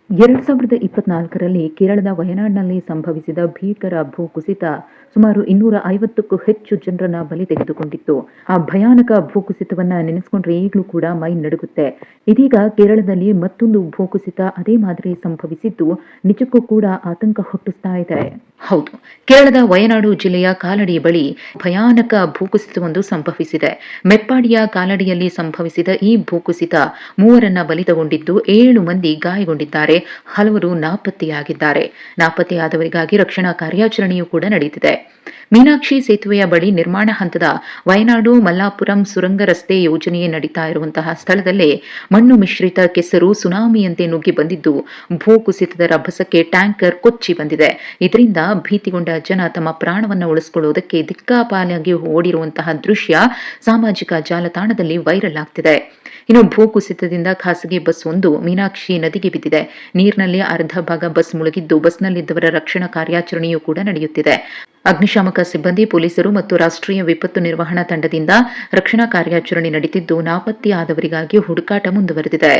2024ರಲ್ಲಿ ಕೇರಳದ ವಯನಾಡ್‌ನಲ್ಲಿ ಸಂಭವಿಸಿದ ಭೀಕರ ಭೂಕುಸಿತ ಸುಮಾರು 250ಕ್ಕೂ ಹೆಚ್ಚು ಜನರನ್ನ ಬಲಿ ತೆಗೆದುಕೊಂಡಿತ್ತು. ಆ ಭಯಾನಕ ಭೂಕುಸಿತವನ್ನ ನೆನೆಸ್ಕೊಂಡ್ರೆ ಈಗಲೂ ಕೂಡ ಮೈ ನಡುಗುತ್ತೆ. ಇದೀಗ ಕೇರಳದಲ್ಲಿ ಮತ್ತೊಂದು ಭೂಕುಸಿತ ಅದೇ ಮಾದರಿ ಸಂಭವಿಸಿದ್ದು ನಿಜಕ್ಕೂ ಕೂಡ ಆತಂಕ ಹುಟ್ಟಿಸ್ತಾ ಇದೆ. ಹೌದು, ಕೇರಳದ ವಯನಾಡು ಜಿಲ್ಲೆಯ ಕಾಲಡಿ ಬಳಿ ಭಯಾನಕ ಭೂಕುಸಿತವೊಂದು ಸಂಭವಿಸಿದೆ. ಮೆಪ್ಪಾಡಿಯ ಕಾಲಡಿಯಲ್ಲಿ ಸಂಭವಿಸಿದ ಈ ಭೂಕುಸಿತ 3ರನ್ನ ಬಲಿ ತಗೊಂಡಿದ್ದು 7 ಮಂದಿ ಗಾಯಗೊಂಡಿದ್ದಾರೆ. ಹಲವರು ನಾಪತ್ತೆಯಾಗಿದ್ದಾರೆ. ನಾಪತ್ತೆಯಾದವರಿಗಾಗಿ ರಕ್ಷಣಾ ಕಾರ್ಯಾಚರಣೆಯೂ ಕೂಡ ನಡೆಯುತ್ತಿದೆ. ಮೀನಾಕ್ಷಿ ಸೇತುವೆಯ ಬಳಿ ನಿರ್ಮಾಣ ಹಂತದ ವಯನಾಡು ಮಲ್ಲಾಪುರಂ ಸುರಂಗ ರಸ್ತೆ ಯೋಜನೆ ನಡೀತಾ ಇರುವಂತಹ ಸ್ಥಳದಲ್ಲೇ ಮಣ್ಣು ಮಿಶ್ರಿತ ಕೆಸರು ಸುನಾಮಿಯಂತೆ ನುಗ್ಗಿ ಬಂದಿದ್ದು ಭೂಕುಸಿತದ ರಭಸಕ್ಕೆ ಟ್ಯಾಂಕರ್ ಕೊಚ್ಚಿ ಬಂದಿದೆ. ಇದರಿಂದ ಭೀತಿಗೊಂಡ ಜನ ತಮ್ಮ ಪ್ರಾಣವನ್ನು ಉಳಿಸಿಕೊಳ್ಳುವುದಕ್ಕೆ ದಿಕ್ಕಾಪಾಲಾಗಿ ಓಡಿರುವಂತಹ ದೃಶ್ಯ ಸಾಮಾಜಿಕ ಜಾಲತಾಣದಲ್ಲಿ ವೈರಲ್ ಆಗ್ತಿದೆ. ಇನ್ನು ಭೂಕುಸಿತದಿಂದ ಖಾಸಗಿ ಬಸ್ ಒಂದು ಮೀನಾಕ್ಷಿ ನದಿಗೆ ಬಿದ್ದಿದೆ. ನೀರಿನಲ್ಲಿ ಅರ್ಧ ಭಾಗ ಬಸ್ ಮುಳುಗಿದ್ದು ಬಸ್ನಲ್ಲಿದ್ದವರ ರಕ್ಷಣಾ ಕಾರ್ಯಾಚರಣೆಯೂ ಕೂಡ ನಡೆಯುತ್ತಿದೆ. ಅಗ್ನಿಶಾಮಕ ಸಿಬ್ಬಂದಿ, ಪೊಲೀಸರು ಮತ್ತು ರಾಷ್ಟ್ರೀಯ ವಿಪತ್ತು ನಿರ್ವಹಣಾ ತಂಡದಿಂದ ರಕ್ಷಣಾ ಕಾರ್ಯಾಚರಣೆ ನಡೆದಿದ್ದು ನಾಪತ್ತೆಯಾದವರಿಗಾಗಿ ಹುಡುಕಾಟ ಮುಂದುವರೆದಿದೆ.